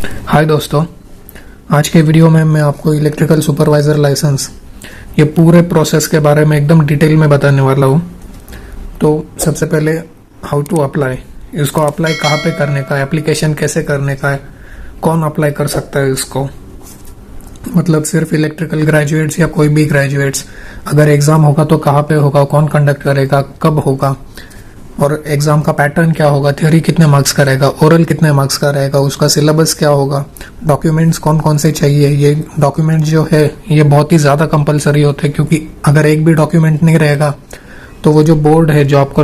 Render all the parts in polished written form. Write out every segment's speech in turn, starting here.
हाय दोस्तों, आज के वीडियो में मैं आपको इलेक्ट्रिकल सुपरवाइजर लाइसेंस ये पूरे प्रोसेस के बारे में एकदम डिटेल में बताने वाला हूँ। तो सबसे पहले हाउ टू अप्लाई, इसको अप्लाई कहाँ पे करने का है, एप्लीकेशन कैसे करने का है, कौन अप्लाई कर सकता है इसको, मतलब सिर्फ इलेक्ट्रिकल ग्रेजुएट्स या कोई भी ग्रेजुएट्स। अगर एग्जाम होगा तो कहाँ पे होगा, कौन कंडक्ट करेगा, कब होगा, और एग्जाम का पैटर्न क्या होगा, थ्योरी कितने मार्क्स का रहेगा, ओरल कितने मार्क्स का रहेगा, उसका सिलेबस क्या होगा, डॉक्यूमेंट्स कौन कौन से चाहिए। ये डॉक्यूमेंट जो है ये बहुत ही ज़्यादा कंपलसरी होते हैं, क्योंकि अगर एक भी डॉक्यूमेंट नहीं रहेगा तो वो जो बोर्ड है जो आपको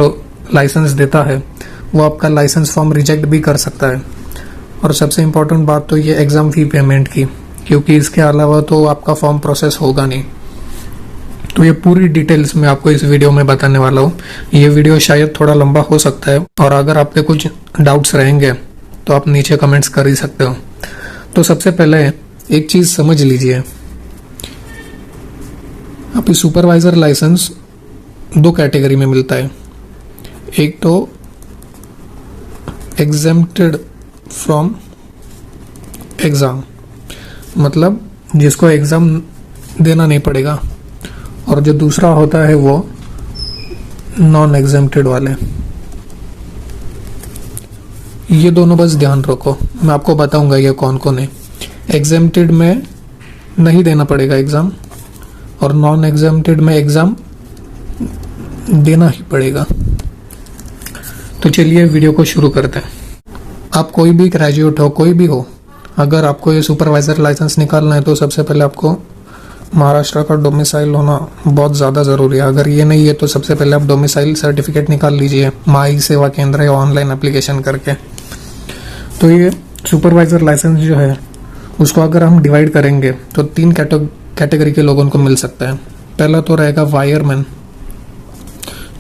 लाइसेंस देता है वो आपका लाइसेंस फॉर्म रिजेक्ट भी कर सकता है। और सबसे इम्पोर्टेंट बात तो ये एग्ज़ाम फी पेमेंट की, क्योंकि इसके अलावा तो आपका फॉर्म प्रोसेस होगा नहीं। तो ये पूरी डिटेल्स मैं आपको इस वीडियो में बताने वाला हूँ। ये वीडियो शायद थोड़ा लंबा हो सकता है, और अगर आपके कुछ डाउट्स रहेंगे तो आप नीचे कमेंट्स कर ही सकते हो। तो सबसे पहले एक चीज़ समझ लीजिए, आप सुपरवाइजर लाइसेंस दो कैटेगरी में मिलता है। एक तो एग्जेम्प्टेड फ्रॉम एग्ज़ाम, मतलब जिसको एग्ज़ाम देना नहीं पड़ेगा, और जो दूसरा होता है वो नॉन एग्जेम्प्टेड वाले। ये दोनों बस ध्यान रखो, मैं आपको बताऊंगा ये कौन कौन है। एग्जेम्प्टेड में नहीं देना पड़ेगा एग्ज़ाम, और नॉन एग्जेम्प्टेड में एग्ज़ाम देना ही पड़ेगा। तो चलिए वीडियो को शुरू करते हैं। आप कोई भी ग्रेजुएट हो, कोई भी हो, अगर आपको ये सुपरवाइजर लाइसेंस निकालना है तो सबसे पहले आपको महाराष्ट्र का डोमिसाइल होना बहुत ज़्यादा ज़रूरी है। अगर ये नहीं है तो सबसे पहले आप डोमिसाइल सर्टिफिकेट निकाल लीजिए माई सेवा केंद्र या ऑनलाइन एप्लीकेशन करके। तो ये सुपरवाइजर लाइसेंस जो है उसको अगर हम डिवाइड करेंगे तो तीन कैटेगरी के लोगों को मिल सकता है। पहला तो रहेगा वायरमैन,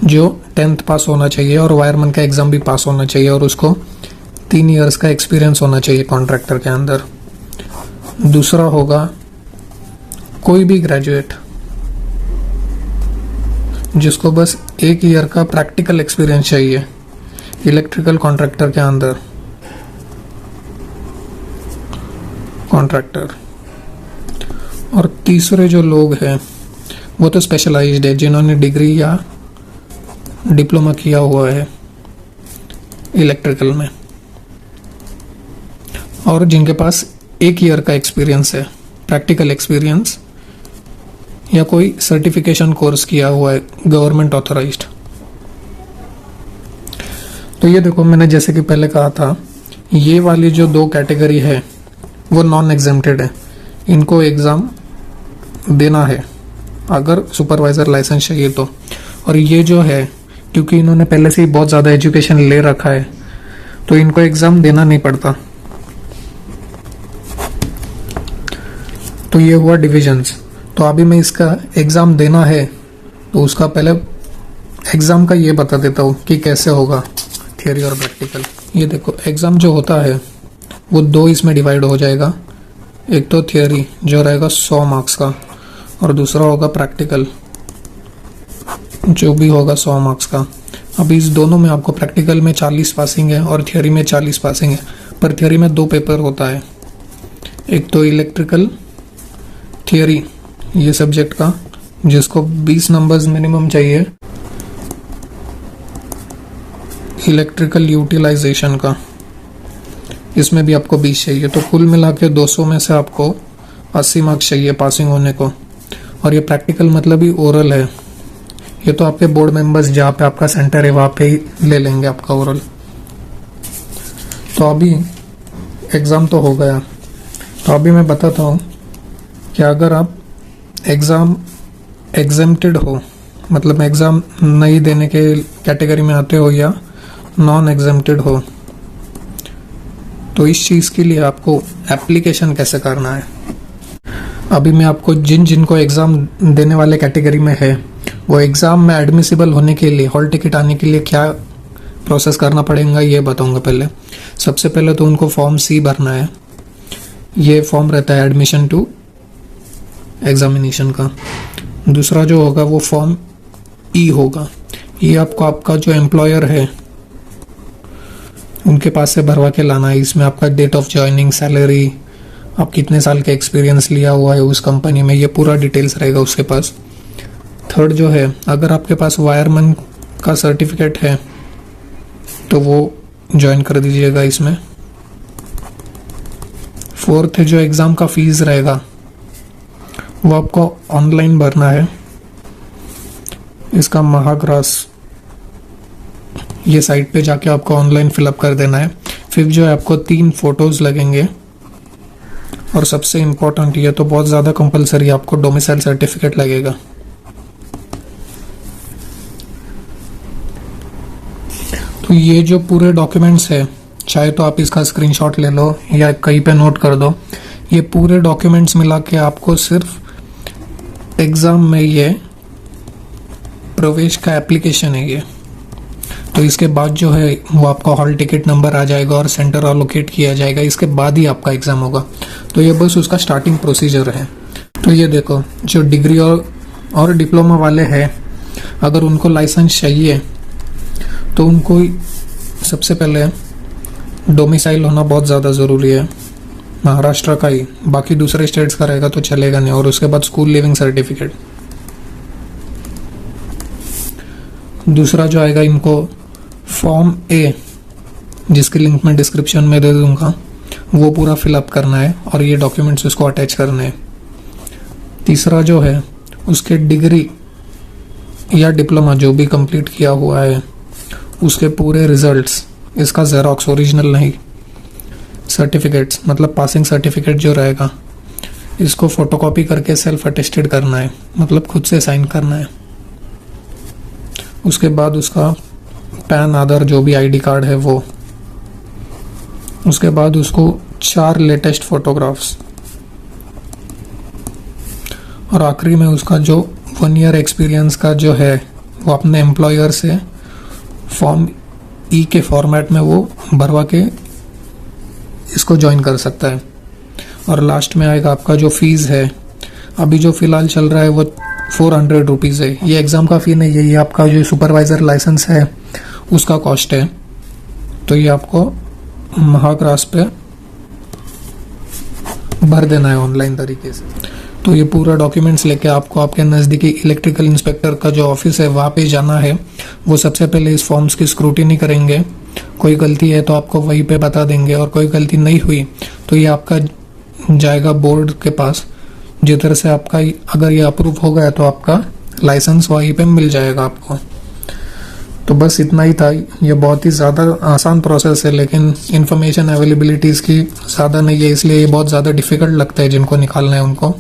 जो 10th पास होना चाहिए और वायरमैन का एग्ज़ाम भी पास होना चाहिए, और उसको 3 इयर्स का एक्सपीरियंस होना चाहिए कॉन्ट्रैक्टर के अंदर। दूसरा होगा कोई भी ग्रेजुएट जिसको बस 1 ईयर का प्रैक्टिकल एक्सपीरियंस चाहिए इलेक्ट्रिकल कॉन्ट्रैक्टर के अंदर, कॉन्ट्रैक्टर। और तीसरे जो लोग हैं वो तो स्पेशलाइज्ड है, जिन्होंने डिग्री या डिप्लोमा किया हुआ है इलेक्ट्रिकल में, और जिनके पास 1 ईयर का एक्सपीरियंस है, प्रैक्टिकल एक्सपीरियंस, या कोई सर्टिफिकेशन कोर्स किया हुआ है गवर्नमेंट ऑथराइज्ड। तो ये देखो, मैंने जैसे कि पहले कहा था, ये वाली जो दो कैटेगरी है वो नॉन एग्जेम्प्टेड है। इनको एग्ज़ाम देना है अगर सुपरवाइजर लाइसेंस चाहिए तो। और ये जो है, क्योंकि इन्होंने पहले से ही बहुत ज़्यादा एजुकेशन ले रखा है तो इनको एग्ज़ाम देना नहीं पड़ता। तो ये हुआ डिविजन्स। तो अभी मैं इसका एग्ज़ाम देना है तो उसका पहले एग्ज़ाम का ये बता देता हूँ कि कैसे होगा, थियोरी और प्रैक्टिकल। ये देखो, एग्ज़ाम जो होता है वो 2 इसमें डिवाइड हो जाएगा। एक तो थियोरी जो रहेगा 100 मार्क्स का, और दूसरा होगा प्रैक्टिकल जो भी होगा 100 मार्क्स का। अभी इस दोनों में आपको प्रैक्टिकल में 40 पासिंग है और थियोरी में 40 पासिंग है, पर थियोरी में 2 पेपर होता है। एक तो इलेक्ट्रिकल थियोरी ये सब्जेक्ट का, जिसको 20 नंबर्स मिनिमम चाहिए, इलेक्ट्रिकल यूटिलाइजेशन का, इसमें भी आपको 20 चाहिए। तो कुल मिला के 200 में से आपको 80 मार्क्स चाहिए पासिंग होने को। और ये प्रैक्टिकल मतलब ही ओरल है, ये तो आपके बोर्ड मेंबर्स जहाँ पे आपका सेंटर है वहाँ पे ही ले लेंगे आपका ओरल। तो अभी एग्ज़ाम तो हो गया, तो अभी मैं बताता हूँ कि अगर आप एग्ज़ाम एग्जेम्प्टेड हो, मतलब एग्ज़ाम नहीं देने के कैटेगरी में आते हो, या नॉन एग्जेम्प्टेड हो, तो इस चीज़ के लिए आपको एप्लीकेशन कैसे करना है। अभी मैं आपको जिनको एग्ज़ाम देने वाले कैटेगरी में है वो एग्ज़ाम में एडमिसिबल होने के लिए, हॉल टिकट आने के लिए क्या प्रोसेस करना पड़ेगा ये बताऊंगा। पहले सबसे पहले तो उनको फॉर्म C भरना है। ये फॉर्म रहता है एडमिशन टू एग्जामिनेशन का। दूसरा जो होगा वो फॉर्म E होगा। ये आपको आपका जो एम्प्लॉयर है उनके पास से भरवा के लाना है। इसमें आपका डेट ऑफ ज्वाइनिंग, सैलरी, आप कितने साल का एक्सपीरियंस लिया हुआ है उस कंपनी में, ये पूरा डिटेल्स रहेगा उसके पास। थर्ड जो है, अगर आपके पास वायरमैन का सर्टिफिकेट है तो वो ज्वाइन कर दीजिएगा इसमें। फोर्थ है, जो एग्ज़ाम का फीस रहेगा वो आपको ऑनलाइन भरना है। इसका महाग्रास ये साइट पे जाके आपको ऑनलाइन फिलअप कर देना है। फिर जो है, आपको 3 फोटोज लगेंगे और सबसे इम्पोर्टेंट, ये तो बहुत ज़्यादा कंपलसरी, आपको डोमिसाइल सर्टिफिकेट लगेगा। तो ये जो पूरे डॉक्यूमेंट्स है, चाहे तो आप इसका स्क्रीनशॉट ले लो या कहीं पे नोट कर दो, ये पूरे डॉक्यूमेंट्स मिला के आपको सिर्फ एग्ज़ाम में ये प्रवेश का एप्लीकेशन है ये। तो इसके बाद जो है वो आपका हॉल टिकट नंबर आ जाएगा और सेंटर अलोकेट किया जाएगा। इसके बाद ही आपका एग्ज़ाम होगा। तो ये बस उसका स्टार्टिंग प्रोसीजर है। तो ये देखो, जो डिग्री और डिप्लोमा वाले हैं, अगर उनको लाइसेंस चाहिए तो उनको सबसे पहले डोमिसाइल होना बहुत ज़्यादा ज़रूरी है, महाराष्ट्र का ही। बाकी दूसरे स्टेट्स का रहेगा तो चलेगा नहीं। और उसके बाद स्कूल लिविंग सर्टिफिकेट। दूसरा जो आएगा, इनको फॉर्म ए, जिसकी लिंक मैं डिस्क्रिप्शन में दे दूंगा, वो पूरा फिलअप करना है और ये डॉक्यूमेंट्स उसको अटैच करने हैं। तीसरा जो है, उसके डिग्री या डिप्लोमा जो भी कंप्लीट किया हुआ है उसके पूरे रिजल्ट्स, इसका जेरोक्स, ओरिजिनल नहीं, सर्टिफिकेट्स मतलब पासिंग सर्टिफिकेट जो रहेगा, इसको फोटोकॉपी करके सेल्फ अटेस्टेड करना है, मतलब खुद से साइन करना है। उसके बाद उसका पैन, आधार, जो भी आईडी कार्ड है वो। उसके बाद उसको 4 लेटेस्ट फोटोग्राफ्स। और आखिरी में उसका जो 1 ईयर एक्सपीरियंस का जो है वो अपने एम्प्लॉयर से फॉर्म ई के फॉर्मेट में वो भरवा के इसको ज्वाइन कर सकता है। और लास्ट में आएगा आपका जो फीस है, अभी जो फिलहाल चल रहा है वो 400 रुपीज़ है। ये एग्ज़ाम का फी नहीं है, ये आपका जो सुपरवाइज़र लाइसेंस है उसका कॉस्ट है। तो ये आपको महाग्रास पे भर देना है ऑनलाइन तरीके से। तो ये पूरा डॉक्यूमेंट्स लेके आपको आपके नज़दीकी इलेक्ट्रिकल इंस्पेक्टर का जो ऑफिस है वहाँ पे जाना है। वो सबसे पहले इस फॉर्म्स की स्क्रूटिनी करेंगे। कोई गलती है तो आपको वहीं पे बता देंगे, और कोई गलती नहीं हुई तो ये आपका जाएगा बोर्ड के पास, जिस तरह से आपका अगर ये अप्रूव हो गया तो आपका लाइसेंस वहीं पे मिल जाएगा आपको। तो बस इतना ही था। ये बहुत ही ज़्यादा आसान प्रोसेस है, लेकिन इन्फॉर्मेशन अवेलेबिलिटी इसकी ज़्यादा नहीं है, इसलिए ये बहुत ज़्यादा डिफ़िकल्ट लगता है जिनको निकालना है उनको।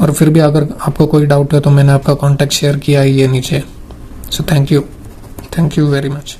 और फिर भी अगर आपको कोई डाउट है तो मैंने आपका कॉन्टैक्ट शेयर किया है ये नीचे। So thank you very much.